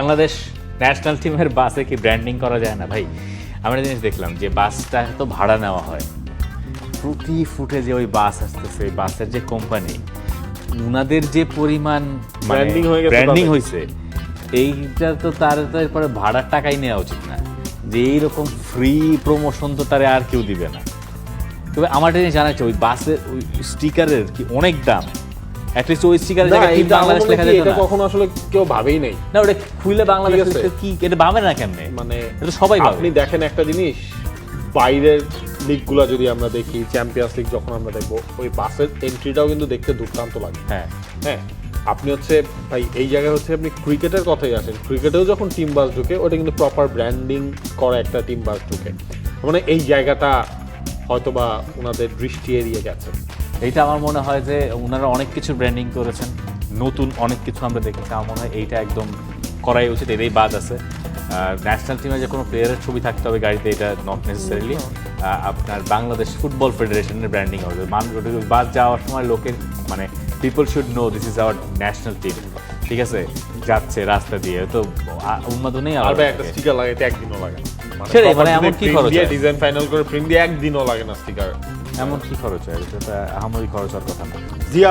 Bangladesh national টিমের বাসে কি ব্র্যান্ডিং করা যায় না ভাই? আমরা জিনিস দেখলাম যে বাসটা তো ভাড়া নেওয়া হয়, প্রতি ফুটে যে ওই বাস আসতেছে, বাসের যে কোম্পানি, উনাদের যে পরিমাণ ব্র্যান্ডিং হয়েছে, এইটা তো তার এরপরে ভাড়ার টাকাই নেওয়া উচিত না, যে এইরকম ফ্রি প্রমোশন তো তারে আর কেউ দিবে না। তবে আমার জিনিস জানা আছে ওই বাসের ওই স্টিকারের কি অনেক দাম, অ্যাটলিস্ট ওই স্টিকারের জায়গায় টিম বাংলাদেশ লেখা যেত এটা না। কখনো আসলে কেউ ভাবেই নাই। না ওটা খুলে বাংলাদেশ ঠিক আছে। কি এটা ভাবে না কেমনে? মানে এটা সবাই ভাবে। আপনি দেখেন একটা জিনিস, বাইরের লিগগুলো যদি আমরা দেখি, চ্যাম্পিয়ন্স লিগ যখন আমরা দেখবো, ওই বাসের এন্ট্রিটাও কিন্তু দেখতে দুর্দান্ত লাগে। হ্যাঁ হ্যাঁ, আপনি হচ্ছে ভাই এই জায়গায় হচ্ছে আপনি ক্রিকেটের কথাই আসেন, ক্রিকেটেও যখন টিম বাস ঢুকে ওটা কিন্তু প্রপার ব্র্যান্ডিং করা একটা টিম বাস ঢুকে, মানে এই জায়গাটা হয়তোবা ওনাদের দৃষ্টি এড়িয়ে গেছে। এইটা আমার মনে হয় যে ওনারা অনেক কিছু ব্র্যান্ডিং করেছেন, নতুন অনেক কিছু আমরা দেখেছি। আমার মনে হয় এইটা একদম করাই উচিত, এটাই বাদ আছে। ন্যাশনাল টিমে যে কোনো প্লেয়ারের ছবি থাকতে হবে গাড়িতে, এটা নট নেসেসারিলি। আপনার বাংলাদেশ ফুটবল ফেডারেশনের ব্র্যান্ডিং হবে, বাদ যাওয়ার সময় লোকের মানে people should know this is our national team, ঠিক আছে, যাচ্ছে রাস্তা দিয়ে, তো উন্মাদনেই আর আলাদা ভাই একটা থাকে। স্টিকার লাগাইতে একদিনও লাগে না, সেটাই, মানে এমন কি খরচ হয়? ডিজাইন ফাইনাল করে প্রিন্ট দিয়ে একদিনও লাগে না স্টিকার। এমন কি খরচ হয়? এটা আহামরি খরচ হওয়ার কথা না। জিয়া